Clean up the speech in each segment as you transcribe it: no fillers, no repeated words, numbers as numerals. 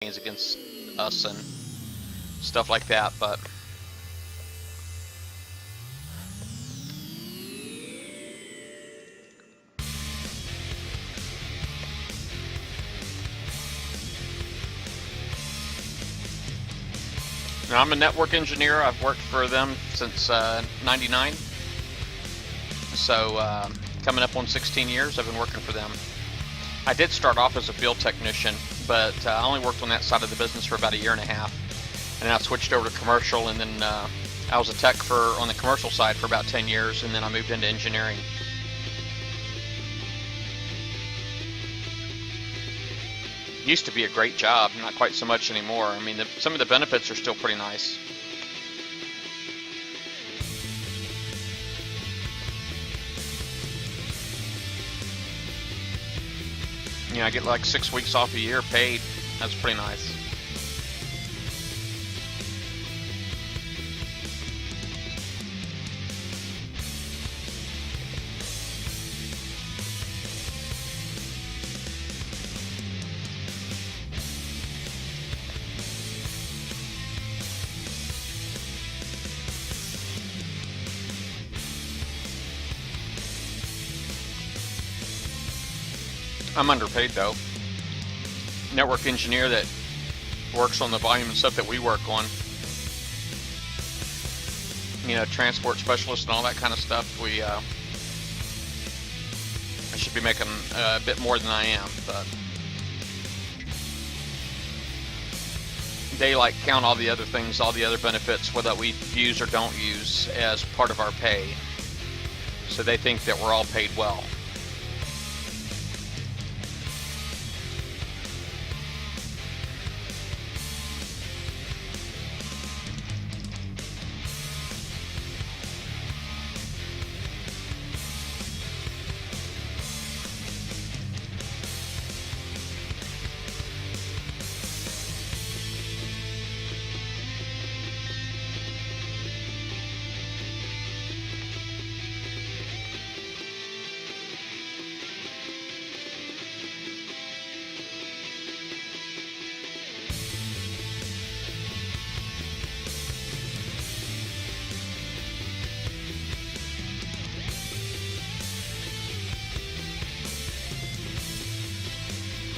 against us and stuff like that, but now, I'm a network engineer. I've worked for them since '99, so coming up on 16 years I've been working for them. I did start off as a field technician, but I only worked on that side of the business for about a year and a half, and then I switched over to commercial, and then I was a tech on the commercial side for about 10 years, and then I moved into engineering. Used to be a great job, not quite so much anymore. I mean, some of the benefits are still pretty nice. You know, I get like 6 weeks off a year paid. That's pretty nice. I'm underpaid though. Network engineer that works on the volume and stuff that we work on. You know, transport specialist and all that kind of stuff. I should be making a bit more than I am, but they like count all the other things, all the other benefits, whether we use or don't use, as part of our pay. So they think that we're all paid well.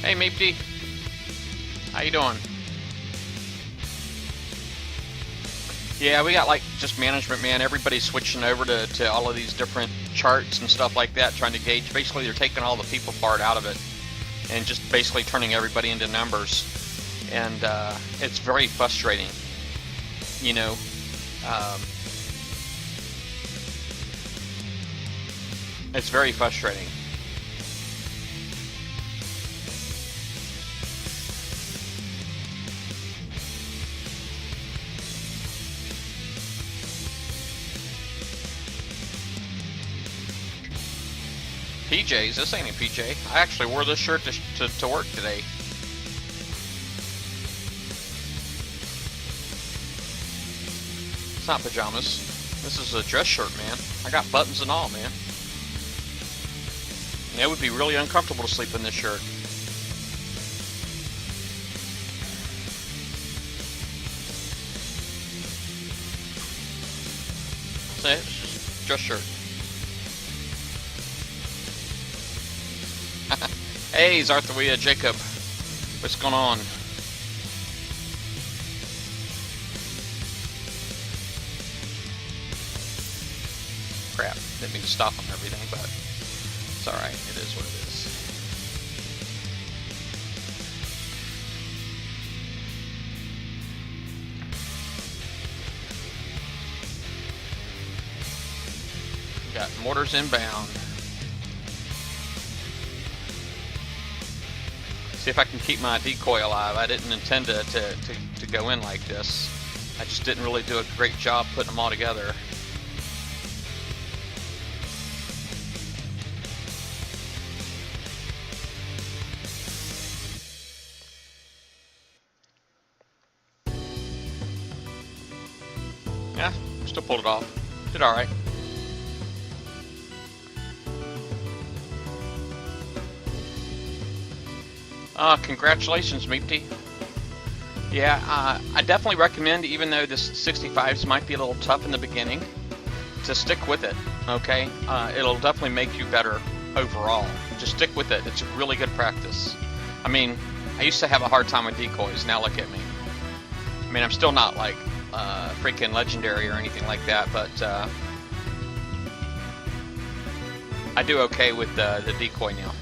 Hey Meepty, how you doing? Yeah, we got like just management, man. Everybody's switching over to all of these different charts and stuff like that, trying to gauge. Basically, they're taking all the people part out of it and just basically turning everybody into numbers. And it's very frustrating, you know. It's very frustrating. PJs, this ain't a PJ. I actually wore this shirt to work today. It's not pajamas. This is a dress shirt, man. I got buttons and all, man. And it would be really uncomfortable to sleep in this shirt. See, it's just a dress shirt. Hey, Zarthawia Jacob, what's going on? Crap, didn't mean to stop on everything, but it's alright, it is what it is. Got mortars inbound. See if I can keep my decoy alive. I didn't intend to go in like this. I just didn't really do a great job putting them all together. Yeah, still pulled it off. Did alright. Congratulations, Meepty. Yeah, I definitely recommend, even though this 65s might be a little tough in the beginning, to stick with it, okay? It'll definitely make you better overall. Just stick with it. It's a really good practice. I mean, I used to have a hard time with decoys. Now look at me. I mean, I'm still not like freaking legendary or anything like that, but I do okay with the decoy now.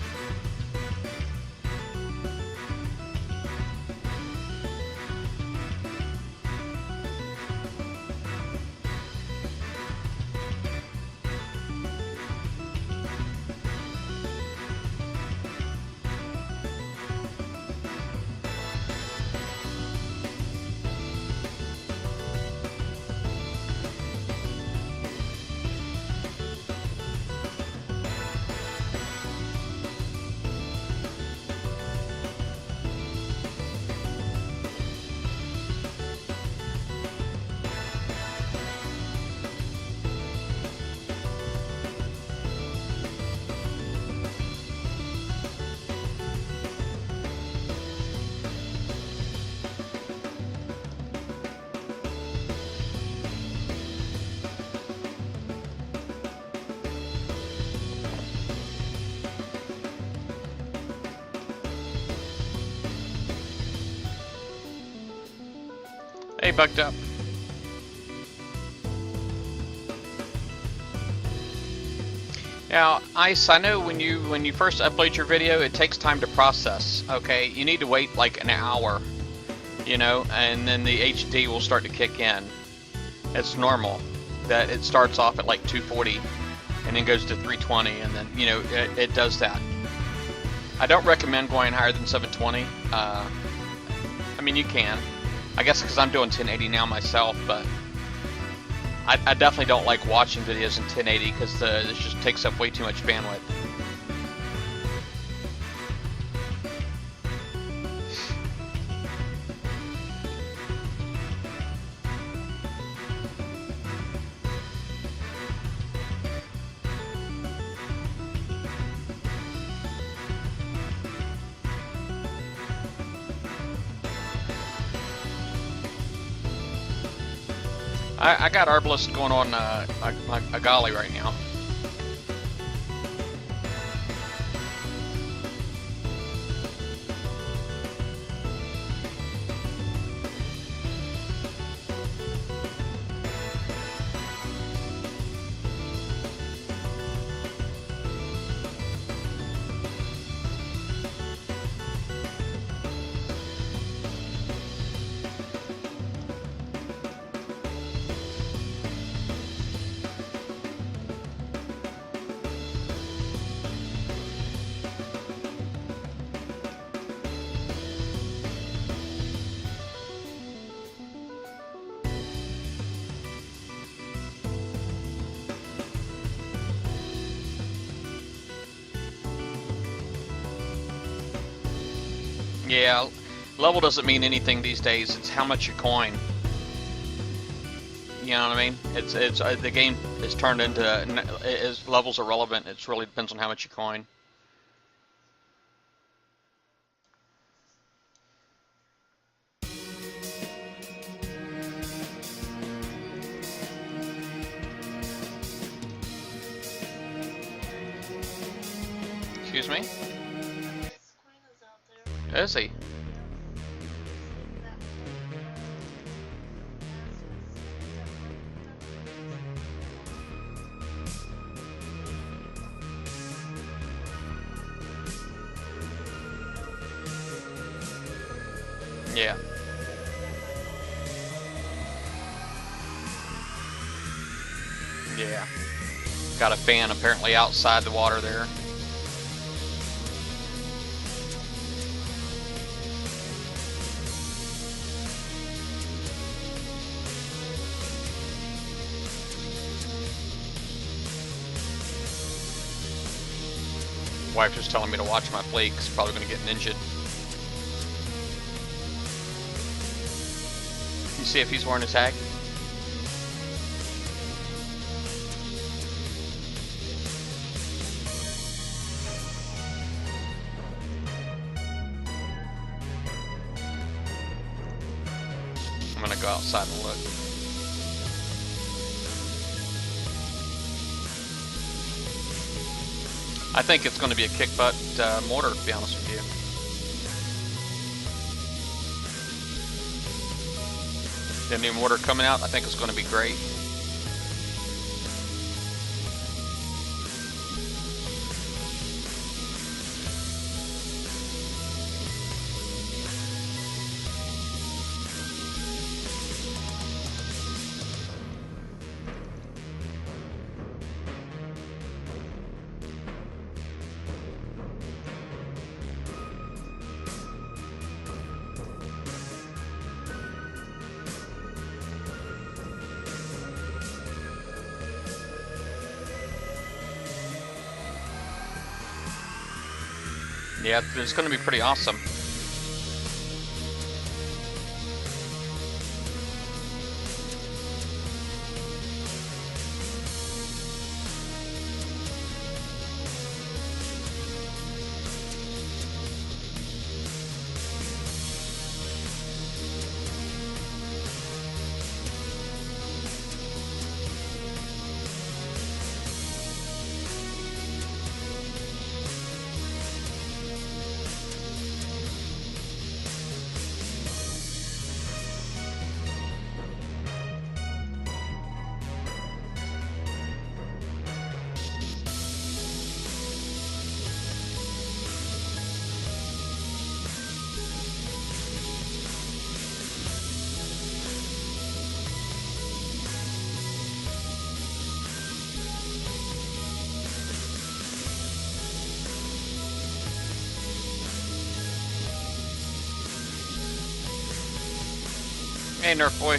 Hey, Bugged Up. Now, Ice, I know when you first upload your video, it takes time to process. Okay, you need to wait like an hour, you know, and then the HD will start to kick in. It's normal that it starts off at like 240 and then goes to 320, and then it does that. I don't recommend going higher than 720. I mean, you can. I guess because I'm doing 1080 now myself, but I definitely don't like watching videos in 1080 because this just takes up way too much bandwidth. I got Arbalest going on a golly right now. Yeah, level doesn't mean anything these days. It's how much you coin. You know what I mean? It's the game is turned into levels are relevant. It really depends on how much you coin. Excuse me? Is he? Yeah. Yeah. Got a fan apparently outside the water there. Wife was telling me to watch my flakes. Probably going to get ninja'd. You see if he's wearing a tag? I'm gonna go outside and look. I think it's going to be a kick butt mortar, to be honest with you. The new mortar coming out, I think it's going to be great. Yeah, it's going to be pretty awesome. Hey, Nerf boy.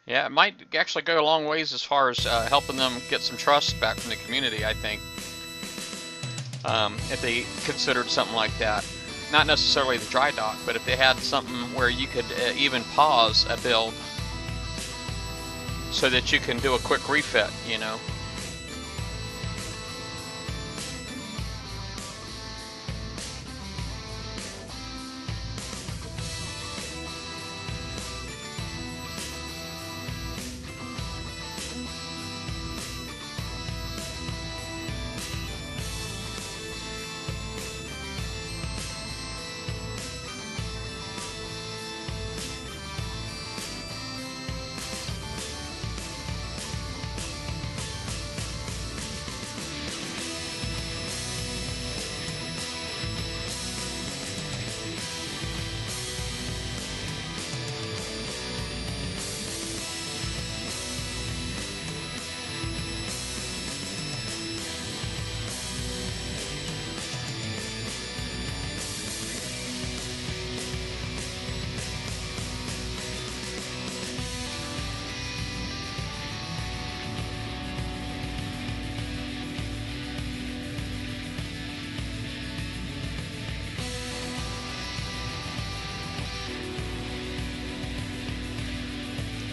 Yeah, it might actually go a long ways as far as helping them get some trust back from the community, I think, if they considered something like that. Not necessarily the dry dock, but if they had something where you could even pause a build so that you can do a quick refit, you know.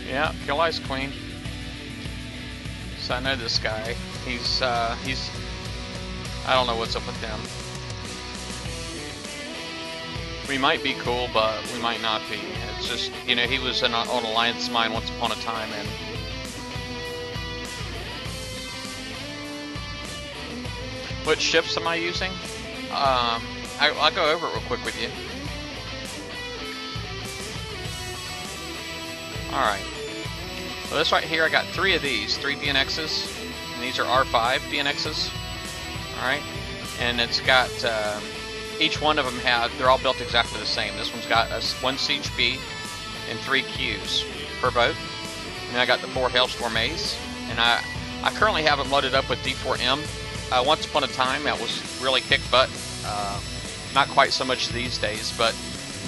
Yeah, Kill Ice Queen. So I know this guy. He's I don't know what's up with him. We might be cool, but we might not be. It's just, you know, he was on Alliance Mine once upon a time, and what ships am I using? I'll go over it real quick with you. Alright. Well, this right here, I got 3 of these, 3 DNXs, and these are R5 DNXs. Alright, and it's got, each one of them they're all built exactly the same. This one's got 1 Siege B and 3 Qs per boat. And then I got the 4 Hailstorm A's, and I currently have it loaded up with D4M. Once upon a time, that was really kick butt. Not quite so much these days, but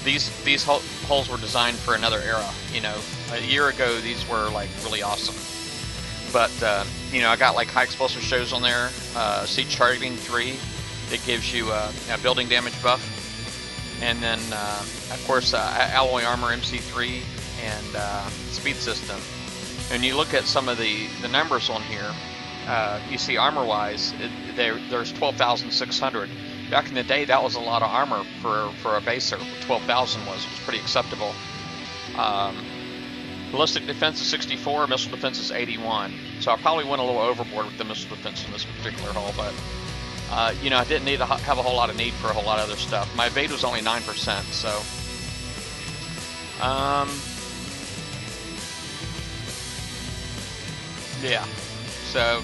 these hulls were designed for another era. You know, a year ago these were like really awesome. But you know, I got like high explosive shows on there. Siege Targeting 3 that gives you a building damage buff. and then of course alloy armor MC3 and speed system. And you look at some of the numbers on here, you see armor-wise, there's 12,600. Back in the day, that was a lot of armor for a baser. 12,000 was pretty acceptable. Ballistic defense is 64, missile defense is 81. So I probably went a little overboard with the missile defense in this particular hull, but you know, I didn't need to have a whole lot of need for a whole lot of other stuff. My evade was only 9%, so yeah. So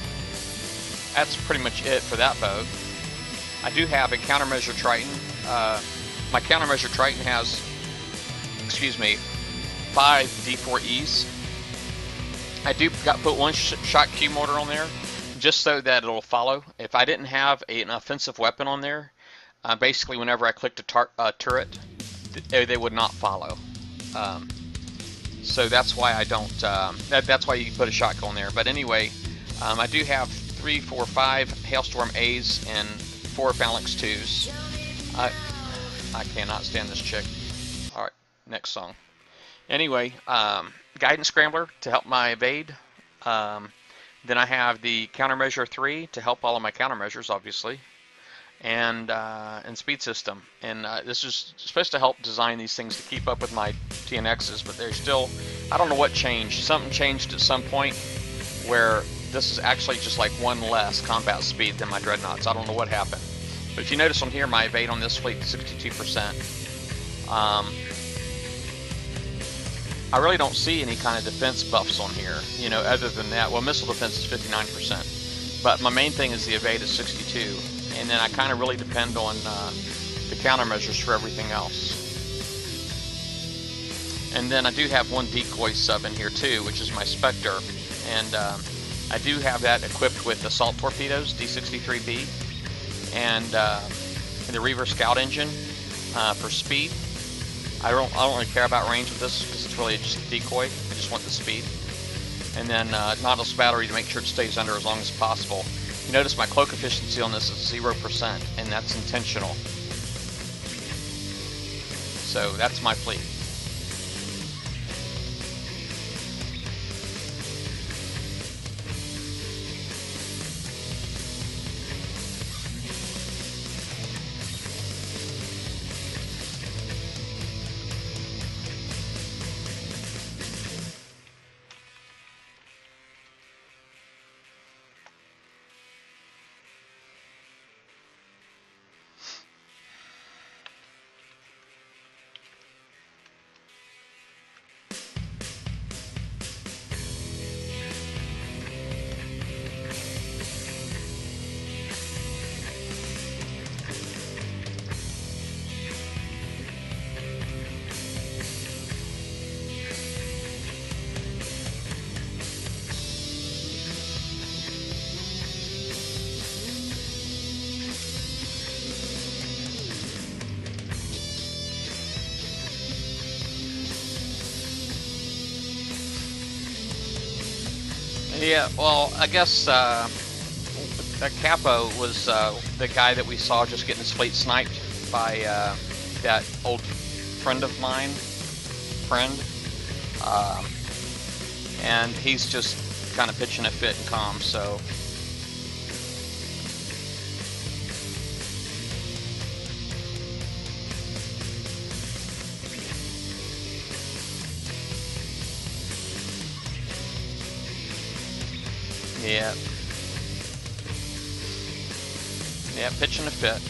that's pretty much it for that boat. I do have a countermeasure Triton. My countermeasure Triton has, excuse me, 5 D4Es. I do put one shot Q motor on there, just so that it'll follow. If I didn't have an offensive weapon on there, basically whenever I clicked a turret, they would not follow. So that's why I don't. That's why you put a shotgun there. But anyway, I do have 3, 4, 5 Hailstorm A's and 4 Phalanx 2s. I cannot stand this chick. All right, next song. Anyway, Guidance Scrambler to help my evade. Then I have the Countermeasure 3 to help all of my countermeasures, obviously, and Speed System. And this is supposed to help design these things to keep up with my TNXs, but they're still, I don't know what changed. Something changed at some point where this is actually just like 1 less combat speed than my Dreadnoughts. I don't know what happened. But if you notice on here, my evade on this fleet is 62%. I really don't see any kind of defense buffs on here, you know, other than that. Well, missile defense is 59%, but my main thing is the evade is 62, and then I kind of really depend on the countermeasures for everything else. And then I do have 1 decoy sub in here too, which is my Spectre, and I do have that equipped with assault torpedoes, D63B, and the Reaver Scout engine for speed. I don't really care about range with this because it's really just a decoy. I just want the speed. And then Nautilus battery to make sure it stays under as long as possible. You notice my cloak efficiency on this is 0%, and that's intentional. So that's my fleet. Yeah, well, I guess Capo was the guy that we saw just getting his fleet sniped by that old friend of mine, and he's just kind of pitching a fit in comms, so. Yeah. Yeah, pitching a fit.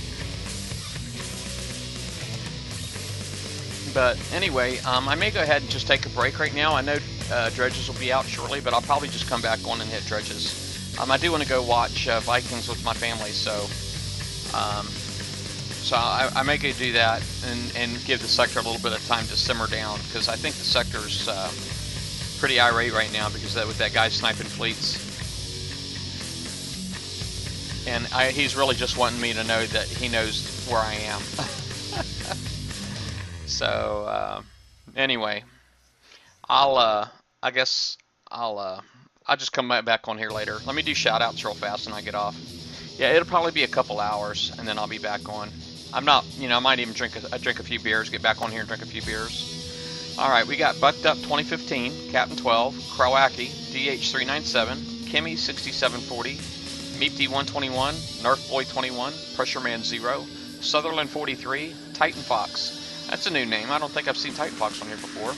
But anyway, I may go ahead and just take a break right now. I know dredges will be out shortly, but I'll probably just come back on and hit dredges. I do want to go watch Vikings with my family, so I may go do that and give the sector a little bit of time to simmer down, because I think the sector's pretty irate right now because with that guy sniping fleets. And he's really just wanting me to know that he knows where I am. So anyway, I guess I'll just come back on here later. Let me do shout outs real fast and I get off. Yeah, it'll probably be a couple hours and then I'll be back on. I'm not, you know, I might even drink a few beers, get back on here and drink a few beers. All right, we got Bucked Up 2015, Captain 12, Krowaki, DH397, Kimmy 6740, Meepty 121, Nerf Boy 21, Pressure Man 0, Sutherland 43, Titan Fox. That's a new name. I don't think I've seen Titan Fox on here before.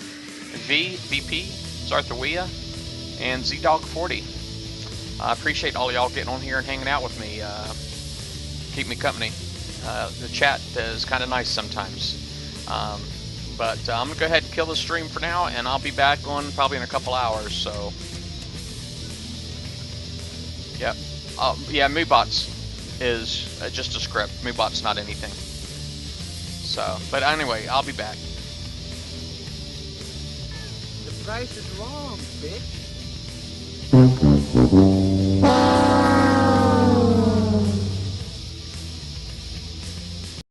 VP, Zarthawia, and Z-Dog 40. I appreciate all y'all getting on here and hanging out with me. Keep me company. The chat is kind of nice sometimes. But I'm going to go ahead and kill the stream for now, and I'll be back on probably in a couple hours, so. Yep. Yeah, Moobots is just a script. Moobot's not anything. So, but anyway, I'll be back. The price is wrong, bitch.